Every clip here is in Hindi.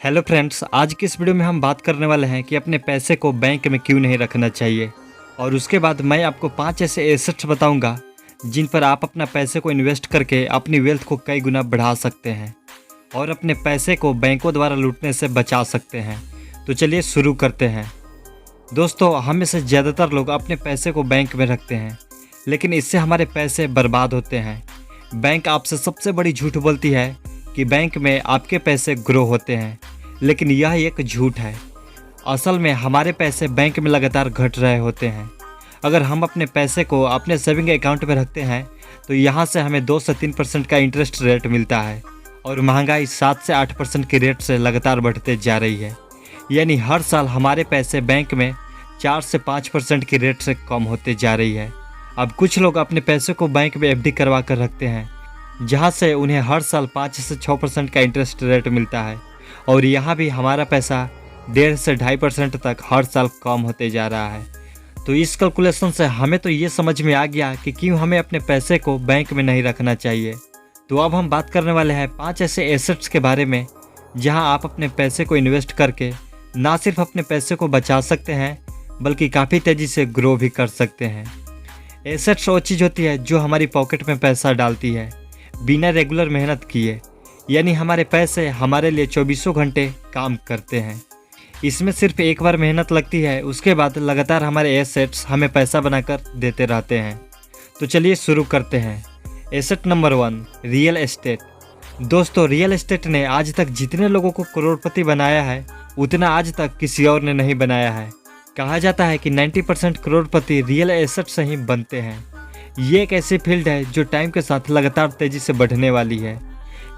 हेलो फ्रेंड्स, आज की इस वीडियो में हम बात करने वाले हैं कि अपने पैसे को बैंक में क्यों नहीं रखना चाहिए। और उसके बाद मैं आपको 5 ऐसे एसेट्स बताऊंगा जिन पर आप अपना पैसे को इन्वेस्ट करके अपनी वेल्थ को कई गुना बढ़ा सकते हैं और अपने पैसे को बैंकों द्वारा लूटने से बचा सकते हैं। तो चलिए शुरू करते हैं। दोस्तों, हम में से ज़्यादातर लोग अपने पैसे को बैंक में रखते हैं, लेकिन इससे हमारे पैसे बर्बाद होते हैं। बैंक आपसे सबसे बड़ी झूठ बोलती है कि बैंक में आपके पैसे ग्रो होते हैं, लेकिन यह एक झूठ है। असल में हमारे पैसे बैंक में लगातार घट रहे होते हैं। अगर हम अपने पैसे को अपने सेविंग अकाउंट में रखते हैं तो यहाँ से हमें 2 से 3% का इंटरेस्ट रेट मिलता है और महंगाई 7 से 8% के रेट से लगातार बढ़ते जा रही है। यानी हर साल हमारे पैसे बैंक में 4 से 5% की रेट से कम होते जा रही है। अब कुछ लोग अपने पैसे को बैंक में एफडी करवा कर रखते हैं, जहाँ से उन्हें हर साल 5 से 6% का इंटरेस्ट रेट मिलता है और यहाँ भी हमारा पैसा 1.5 से 2.5% तक हर साल कम होते जा रहा है। तो इस कैलकुलेशन से हमें तो ये समझ में आ गया कि क्यों हमें अपने पैसे को बैंक में नहीं रखना चाहिए। तो अब हम बात करने वाले हैं 5 ऐसे एसेट्स के बारे में जहाँ आप अपने पैसे को इन्वेस्ट करके ना सिर्फ अपने पैसे को बचा सकते हैं बल्कि काफ़ी तेज़ी से ग्रो भी कर सकते हैं। एसेट्स वो चीज़ होती है जो हमारी पॉकेट में पैसा डालती है बिना रेगुलर मेहनत किए, यानी हमारे पैसे हमारे लिए 24 घंटे काम करते हैं। इसमें सिर्फ एक बार मेहनत लगती है, उसके बाद लगातार हमारे एसेट्स हमें पैसा बनाकर देते रहते हैं। तो चलिए शुरू करते हैं। Asset number 1, real estate. दोस्तों, रियल एस्टेट ने आज तक जितने लोगों को करोड़पति बनाया है उतना आज तक किसी और ने नहीं बनाया है। कहा जाता है कि 90% करोड़पति रियल एसेट से ही बनते हैं। ये एक ऐसी फील्ड है जो टाइम के साथ लगातार तेज़ी से बढ़ने वाली है,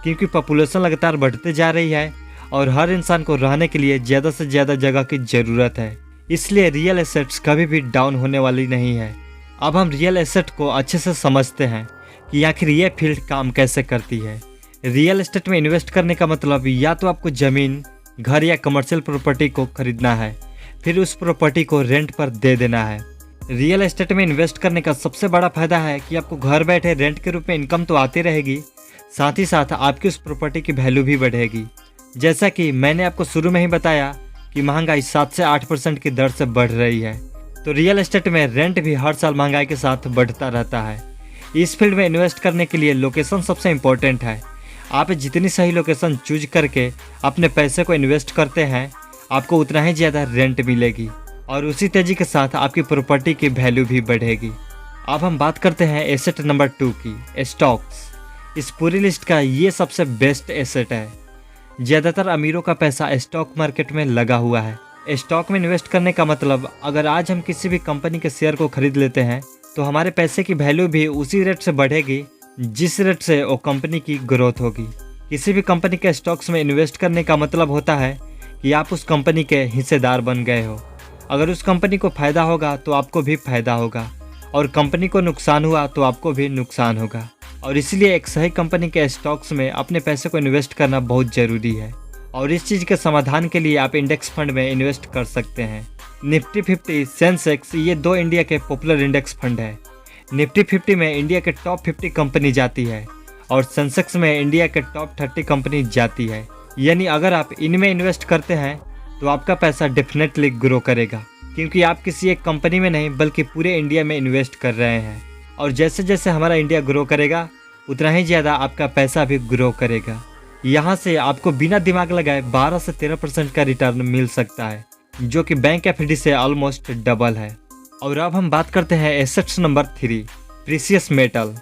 क्योंकि पॉपुलेशन लगातार बढ़ते जा रही है और हर इंसान को रहने के लिए ज़्यादा से ज़्यादा जगह की ज़रूरत है। इसलिए रियल एसेट्स कभी भी डाउन होने वाली नहीं है। अब हम रियल एसेट को अच्छे से समझते हैं कि आखिर ये फील्ड काम कैसे करती है। रियल एस्टेट में इन्वेस्ट करने का मतलब या तो आपको ज़मीन, घर या कमर्शियल प्रॉपर्टी को खरीदना है, फिर उस प्रॉपर्टी को रेंट पर दे देना है। रियल एस्टेट में इन्वेस्ट करने का सबसे बड़ा फायदा है कि आपको घर बैठे रेंट के रूप में इनकम तो आती रहेगी, साथ ही साथ आपकी उस प्रॉपर्टी की वैल्यू भी बढ़ेगी। जैसा कि मैंने आपको शुरू में ही बताया कि महंगाई 7 से 8% की दर से बढ़ रही है, तो रियल एस्टेट में रेंट भी हर साल महंगाई के साथ बढ़ता रहता है। इस फील्ड में इन्वेस्ट करने के लिए लोकेशन सबसे इम्पोर्टेंट है। आप जितनी सही लोकेशन चूज करके अपने पैसे को इन्वेस्ट करते हैं, आपको उतना ही ज़्यादा रेंट मिलेगी और उसी तेज़ी के साथ आपकी प्रॉपर्टी की वैल्यू भी बढ़ेगी। अब हम बात करते हैं एसेट नंबर 2 की, स्टॉक्स। इस पूरी लिस्ट का ये सबसे बेस्ट एसेट है। ज़्यादातर अमीरों का पैसा स्टॉक मार्केट में लगा हुआ है। स्टॉक में इन्वेस्ट करने का मतलब, अगर आज हम किसी भी कंपनी के शेयर को खरीद लेते हैं तो हमारे पैसे की वैल्यू भी उसी रेट से बढ़ेगी जिस रेट से वो कंपनी की ग्रोथ होगी। किसी भी कंपनी के स्टॉक्स में इन्वेस्ट करने का मतलब होता है कि आप उस कंपनी के हिस्सेदार बन गए हो। अगर उस कंपनी को फ़ायदा होगा तो आपको भी फ़ायदा होगा और कंपनी को नुकसान हुआ तो आपको भी नुकसान होगा। और इसलिए एक सही कंपनी के स्टॉक्स में अपने पैसे को इन्वेस्ट करना बहुत ज़रूरी है। और इस चीज़ के समाधान के लिए आप इंडेक्स फंड में इन्वेस्ट कर सकते हैं। निफ्टी 50, सेंसेक्स, ये 2 इंडिया के पॉपुलर इंडेक्स फंड है। निफ्टी 50 में इंडिया के टॉप 50 कंपनी जाती है और सेंसेक्स में इंडिया के टॉप 30 कंपनी जाती है। यानी अगर आप इनमें इन्वेस्ट करते हैं तो आपका पैसा डेफिनेटली ग्रो करेगा, क्योंकि आप किसी एक कंपनी में नहीं बल्कि पूरे इंडिया में इन्वेस्ट कर रहे हैं। और जैसे जैसे हमारा इंडिया ग्रो करेगा उतना ही ज़्यादा आपका पैसा भी ग्रो करेगा। यहाँ से आपको बिना दिमाग लगाए 12 से 13% का रिटर्न मिल सकता है, जो कि बैंक एफडी से ऑलमोस्ट डबल है। और अब हम बात करते हैं एसेट्स नंबर 3, प्रीशियस मेटल।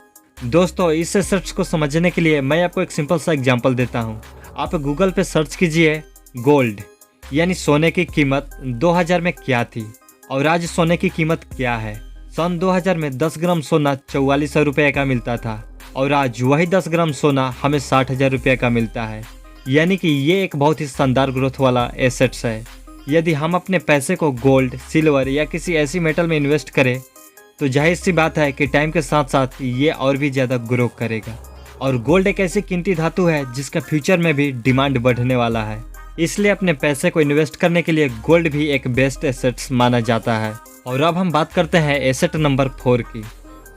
दोस्तों, इस एसेट्स को समझने के लिए मैं आपको एक सिंपल सा एग्जाम्पल देता हूँ। आप गूगल पे सर्च कीजिए गोल्ड, यानी सोने की कीमत 2000 में क्या थी और आज सोने की कीमत क्या है। सन 2000 में 10 ग्राम सोना 4400 रुपये का मिलता था और आज वही 10 ग्राम सोना हमें 60,000 रुपये का मिलता है। यानी कि ये एक बहुत ही शानदार ग्रोथ वाला एसेट्स है। यदि हम अपने पैसे को गोल्ड, सिल्वर या किसी ऐसी मेटल में इन्वेस्ट करें तो जाहिर सी बात है कि टाइम के साथ साथ ये और भी ज़्यादा ग्रो करेगा। और गोल्ड एक ऐसी कीमती धातु है जिसका फ्यूचर में भी डिमांड बढ़ने वाला है। इसलिए अपने पैसे को इन्वेस्ट करने के लिए गोल्ड भी एक बेस्ट एसेट्स माना जाता है। और अब हम बात करते हैं एसेट नंबर 4 की,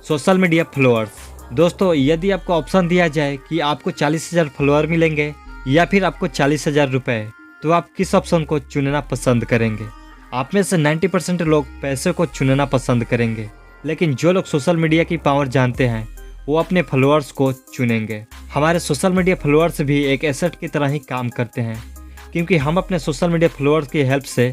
सोशल मीडिया फॉलोअर्स। दोस्तों, यदि आपको ऑप्शन दिया जाए कि आपको 40,000 फॉलोअर मिलेंगे या फिर आपको 40,000 रुपये, तो आप किस ऑप्शन को चुनना पसंद करेंगे? आप में से 90% लोग पैसे को चुनना पसंद करेंगे, लेकिन जो लोग सोशल मीडिया की पावर जानते हैं वो अपने फॉलोअर्स को चुनेंगे। हमारे सोशल मीडिया फॉलोअर्स भी एक एसेट की तरह ही काम करते हैं, क्योंकि हम अपने सोशल मीडिया फॉलोअर्स की हेल्प से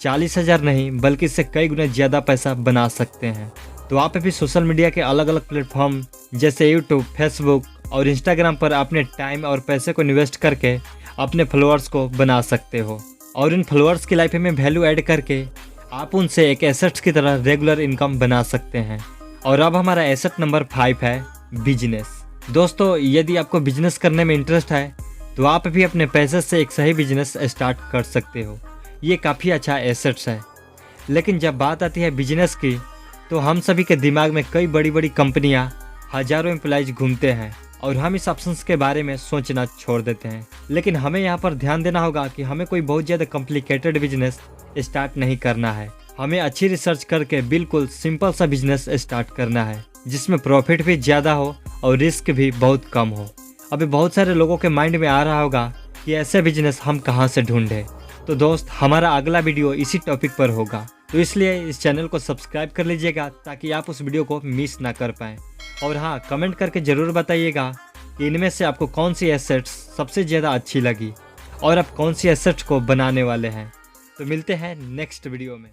40,000 नहीं बल्कि इससे कई गुना ज़्यादा पैसा बना सकते हैं। तो आप भी सोशल मीडिया के अलग अलग प्लेटफॉर्म जैसे यूट्यूब, फेसबुक और इंस्टाग्राम पर अपने टाइम और पैसे को इन्वेस्ट करके अपने फॉलोअर्स को बना सकते हो, और इन फॉलोअर्स की लाइफ में वैल्यू ऐड करके आप उनसे एक एसेट्स की तरह रेगुलर इनकम बना सकते हैं। और अब हमारा एसेट नंबर 5 है बिजनेस। दोस्तों, यदि आपको बिजनेस करने में इंटरेस्ट है तो आप भी अपने पैसे से एक सही बिजनेस स्टार्ट कर सकते हो। ये काफ़ी अच्छा एसेट्स है। लेकिन जब बात आती है बिजनेस की तो हम सभी के दिमाग में कई बड़ी बड़ी कंपनियां, हजारों एम्प्लॉइज घूमते हैं और हम इस ऑप्शंस के बारे में सोचना छोड़ देते हैं। लेकिन हमें यहाँ पर ध्यान देना होगा कि हमें कोई बहुत ज़्यादा कॉम्प्लिकेटेड बिजनेस स्टार्ट नहीं करना है। हमें अच्छी रिसर्च करके बिल्कुल सिंपल सा बिजनेस स्टार्ट करना है, जिसमें प्रॉफिट भी ज़्यादा हो और रिस्क भी बहुत कम हो। अभी बहुत सारे लोगों के माइंड में आ रहा होगा कि ऐसे बिजनेस हम कहाँ से ढूंढें। तो दोस्त, हमारा अगला वीडियो इसी टॉपिक पर होगा, तो इसलिए इस चैनल को सब्सक्राइब कर लीजिएगा ताकि आप उस वीडियो को मिस ना कर पाएँ। और हाँ, कमेंट करके ज़रूर बताइएगा कि इनमें से आपको कौन सी एसेट्स सबसे ज़्यादा अच्छी लगी और आप कौन सी एसेट्स को बनाने वाले हैं। तो मिलते हैं नेक्स्ट वीडियो में।